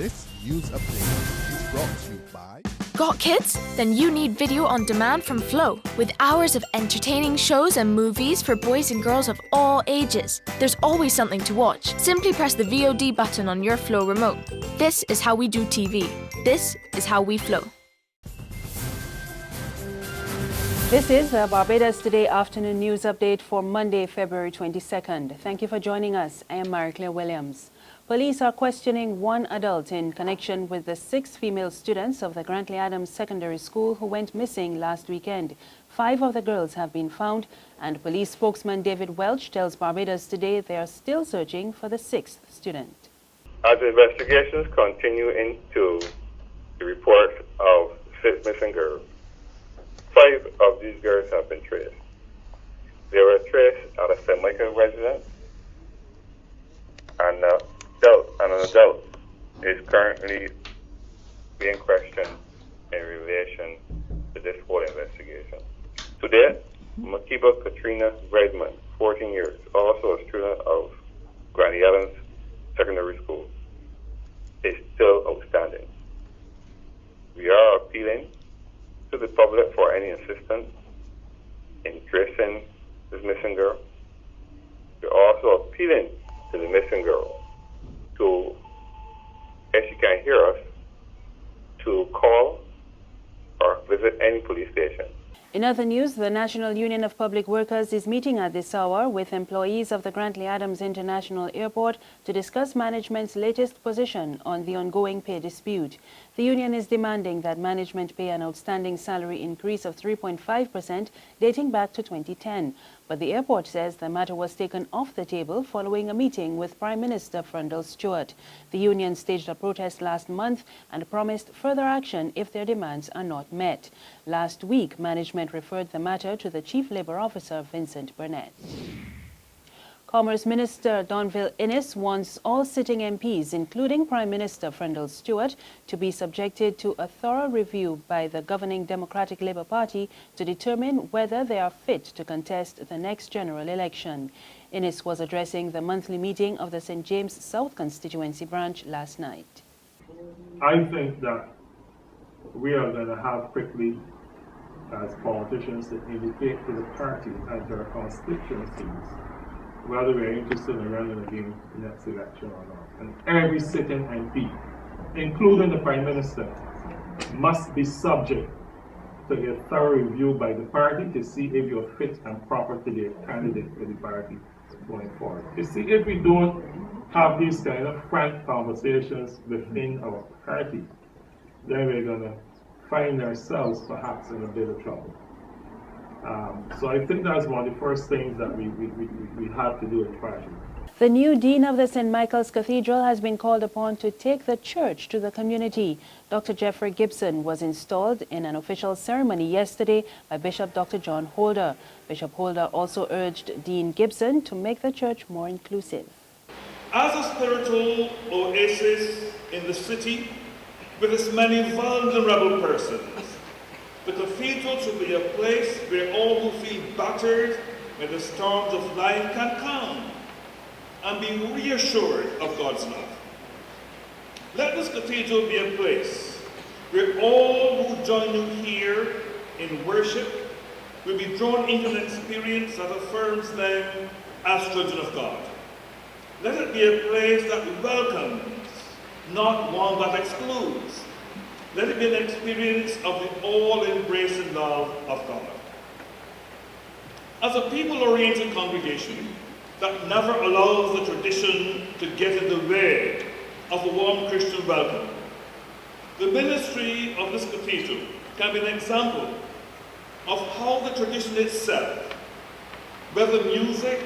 This news update is brought to you by... Got kids? Then you need video on demand from Flow, with hours of entertaining shows and movies for boys and girls of all ages. There's always something to watch. Simply press the VOD button on your Flow remote. This is how we do TV. This is how we Flow. This is the Barbados Today afternoon news update for Monday, February 22nd. Thank you for joining us. I am Marie-Claire Williams. Police are questioning one adult in connection with the 6 female students of the Grantley Adams Secondary School who went missing last weekend. 5 of the girls have been found, and police spokesman David Welch tells Barbados Today they are still searching for the 6th student. As investigations continue into the report of 6 missing girls, 5 of these girls have been traced. They were traced at a St. Michael residence, and an adult is currently being questioned in relation to this whole investigation. Today, Makiba Katrina Redmond, 14 years, also a student of Granny Adams Secondary School, is still outstanding. We are appealing to the public for any assistance in tracing this missing girl. We're also appealing to the missing girl to, if she can't hear us, to call or visit any police station. In other news, the National Union of Public Workers is meeting at this hour with employees of the Grantley Adams International Airport to discuss management's latest position on the ongoing pay dispute. The union is demanding that management pay an outstanding salary increase of 3.5% dating back to 2010. But the airport says the matter was taken off the table following a meeting with Prime Minister Frundle Stewart. The union staged a protest last month and promised further action if their demands are not met. Last week, management referred the matter to the Chief Labour Officer, Vincent Burnett. Commerce Minister Donville Inniss wants all sitting MPs, including Prime Minister Frundle Stewart, to be subjected to a thorough review by the governing Democratic Labour Party to determine whether they are fit to contest the next general election. Inniss was addressing the monthly meeting of the St. James South constituency branch last night. I think that we are going to have quickly, as politicians, to indicate to the party and their constituencies whether we're interested in running again the next election or not. And every sitting MP, including the Prime Minister, must be subject to a thorough review by the party to see if you're fit and proper to be a candidate for the party going forward. You see, if we don't have these kind of frank conversations within our party, then we're going to find ourselves perhaps in a bit of trouble. So I think that's one of the first things that we have to do at party. The new Dean of the St. Michael's Cathedral has been called upon to take the church to the community. Dr. Jeffrey Gibson was installed in an official ceremony yesterday by Bishop Dr. John Holder. Bishop Holder also urged Dean Gibson to make the church more inclusive. As a spiritual oasis in the city with its many vulnerable persons, the cathedral should be a place where all who feel battered when the storms of life can come and be reassured of God's love. Let this cathedral be a place where all who join you here in worship will be drawn into an experience that affirms them as children of God. Let it be a place that welcomes, not one that excludes. Let it be an experience of the all-embracing love of God. As a people-oriented congregation that never allows the tradition to get in the way of a warm Christian welcome, the ministry of this cathedral can be an example of how the tradition itself, whether music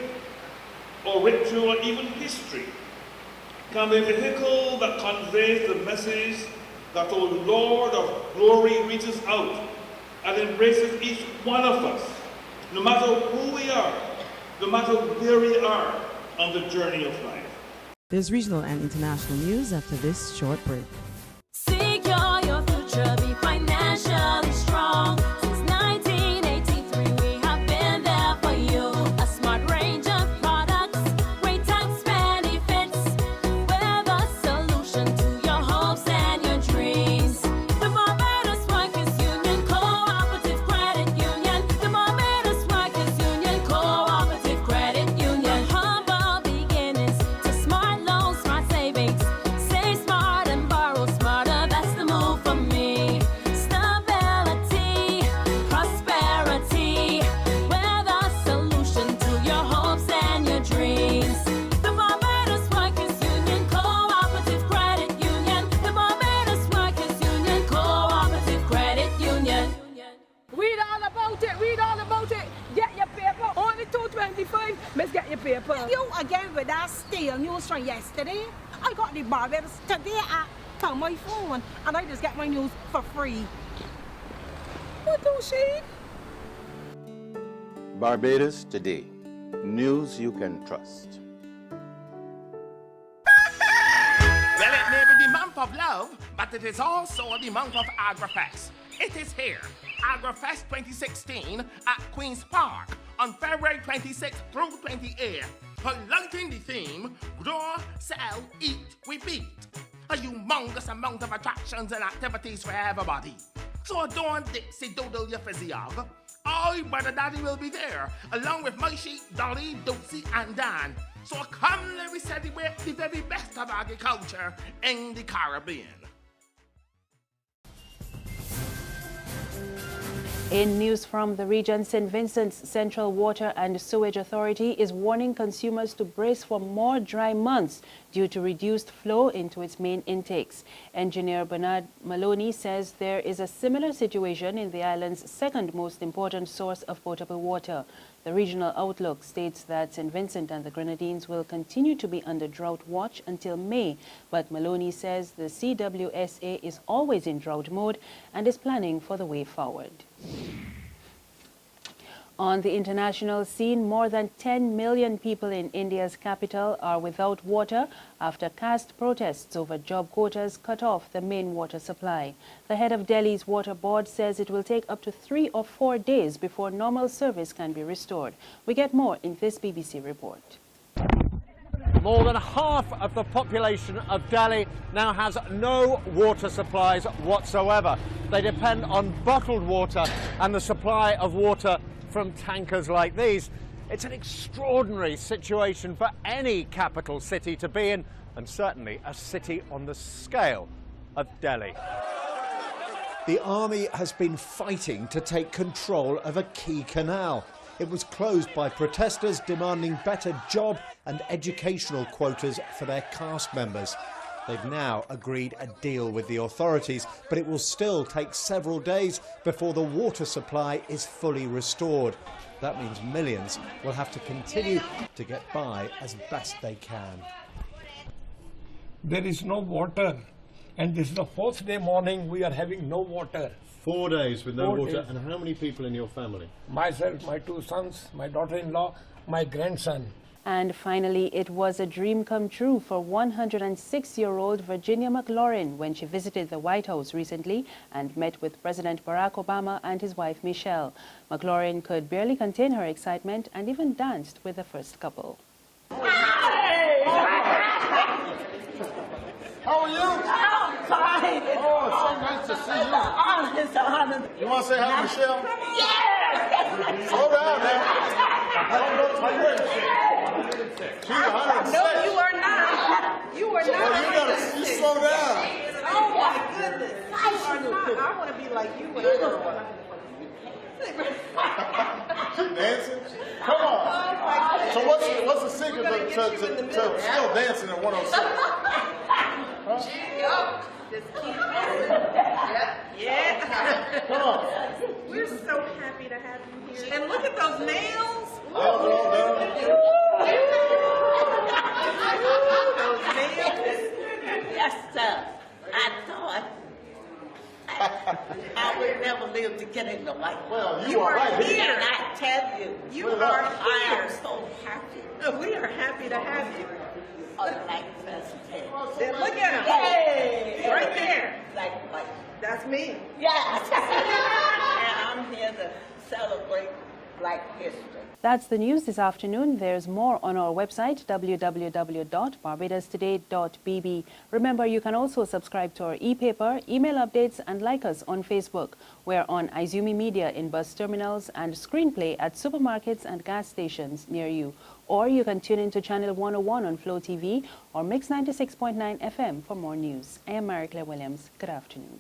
or ritual or even history, can be a vehicle that conveys the message that the Lord of glory reaches out and embraces each one of us, no matter who we are, no matter where we are on the journey of life. There's regional and international news after this short break. Secure your future, be financially strong. Since 1983, we have been there for you. A smart range of products, great tax benefits. We're the solution to your whole got stale news from yesterday. I got the Barbados Today app on my phone, and I just get my news for free. What do she? Barbados Today. News you can trust. Well, it may be the month of love, but it is also the month of R.R.S.P. It is here, R.R.S.P 2016 at Queen's Park on February 26th through 28th, highlighting the theme, Grow, Sell, Eat, Repeat. A humongous amount of attractions and activities for everybody. So don't Dixie doodle your physiog. I, Brother Daddy, will be there, along with my sheep, Dolly, Dootsy, and Dan. So come, let me celebrate the very best of agriculture in the Caribbean. In news from the region, St. Vincent's Central Water and Sewage Authority is warning consumers to brace for more dry months due to reduced flow into its main intakes. Engineer Bernard Maloney says there is a similar situation in the island's second most important source of potable water. The regional outlook states that St. Vincent and the Grenadines will continue to be under drought watch until May, but Maloney says the CWSA is always in drought mode and is planning for the way forward. On the international scene, more than 10 million people in India's capital are without water after caste protests over job quotas cut off the main water supply. The head of Delhi's water board says it will take up to 3 or 4 days before normal service can be restored. We get more in this BBC report. More than half of the population of Delhi now has no water supplies whatsoever. They depend on bottled water and the supply of water from tankers like these. It's an extraordinary situation for any capital city to be in, and certainly a city on the scale of Delhi. The army has been fighting to take control of a key canal. It was closed by protesters demanding better job and educational quotas for their caste members. They've now agreed a deal with the authorities, but it will still take several days before the water supply is fully restored. That means millions will have to continue to get by as best they can. There is no water, and this is the 4th day morning we are having no water. 4 days with no 4 water. days. And how many people in your family? Myself, my 2 sons, my daughter-in-law, my grandson. And finally, it was a dream come true for 106-year-old Virginia McLaurin when she visited the White House recently and met with President Barack Obama and his wife Michelle. McLaurin could barely contain her excitement and even danced with the first couple. How are you? I'm fine. Oh, it's so nice to see you. It's an honor. You want to say hi to Michelle? Yeah. Slow down, man. She's 106. No, you are not. You are not. You slow down. Oh my goodness. You are not. I want to be like you when I grow up. Dancing? Come on. So what's the secret to still dancing at 106? Huh? Just keep yeah. Come on. We're so happy to have you here. And look at those nails. Nails are all done. Those nails. Yes, sir. I thought I would never live to get in the White House. Well, you are right here. And I tell you, I am so happy. We are happy to have you. Like President. Look at him. Hey! Right there. Like, that's me. Yes. And I'm here to celebrate Black history. That's the news this afternoon. There's more on our website, www.barbadostoday.bb. Remember, you can also subscribe to our e-paper, email updates, and like us on Facebook. We're on Izumi Media in bus terminals and Screenplay at supermarkets and gas stations near you. Or you can tune into Channel 101 on Flow TV or Mix 96.9 FM for more news. I am Mary Claire Williams. Good afternoon.